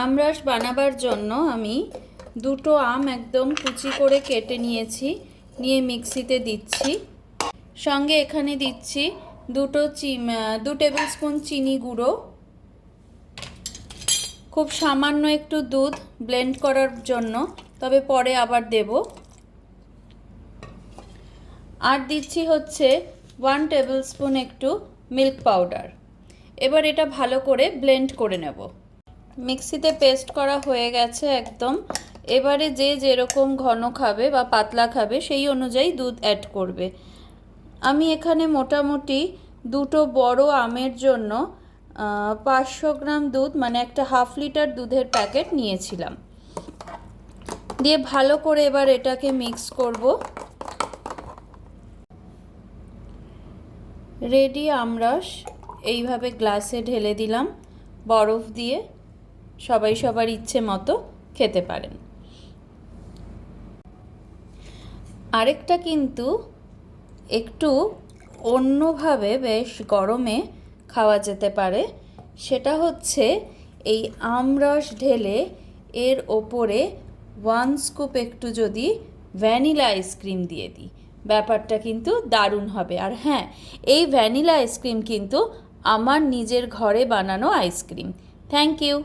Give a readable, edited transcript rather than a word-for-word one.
আমরস বানাবার জন্য আমি দুটো আম একদম কুচি করে কেটে নিয়েছি, নিয়ে মিক্সিতে দিচ্ছি। সঙ্গে এখানে দিচ্ছি 2 টেবিল স্পুন চিনি গুঁড়ো, খুব সামান্য একটু দুধ ব্লেন্ড করার জন্য, তবে পরে আবার দেব। আর দিচ্ছি হচ্ছে 1 টেবিল স্পুন একটু মিল্ক পাউডার। এবার এটা ভালো করে ব্লেন্ড করে নেব। মিক্সিতে পেস্ট করা হয়ে গেছে একদম। এবারে যে যেরকম ঘন খাবে বা পাতলা খাবে সেই অনুযায়ী দুধ অ্যাড করবে। আমি এখানে মোটামুটি দুটো বড় আমের জন্য 500 গ্রাম দুধ, মানে একটা 1/2 লিটার দুধের প্যাকেট নিয়েছিলাম। দিয়ে ভালো করে এবার এটাকে মিক্স করব। রেডি আমরস এইভাবে গ্লাসে ঢেলে দিলাম, বরফ দিয়ে। সবাই সবার ইচ্ছে মতো খেতে পারেন। আরেকটা কিন্তু একটু অন্যভাবে বেশ গরমে খাওয়া যেতে পারে, সেটা হচ্ছে এই আমরস ঢেলে এর ওপরে 1 স্কুপ একটু যদি ভ্যানিলা আইসক্রিম দিয়ে দিই, ব্যাপারটা কিন্তু দারুণ হবে। আর হ্যাঁ, এই ভ্যানিলা আইসক্রিম কিন্তু আমার নিজের ঘরে বানানো আইসক্রিম। Thank you.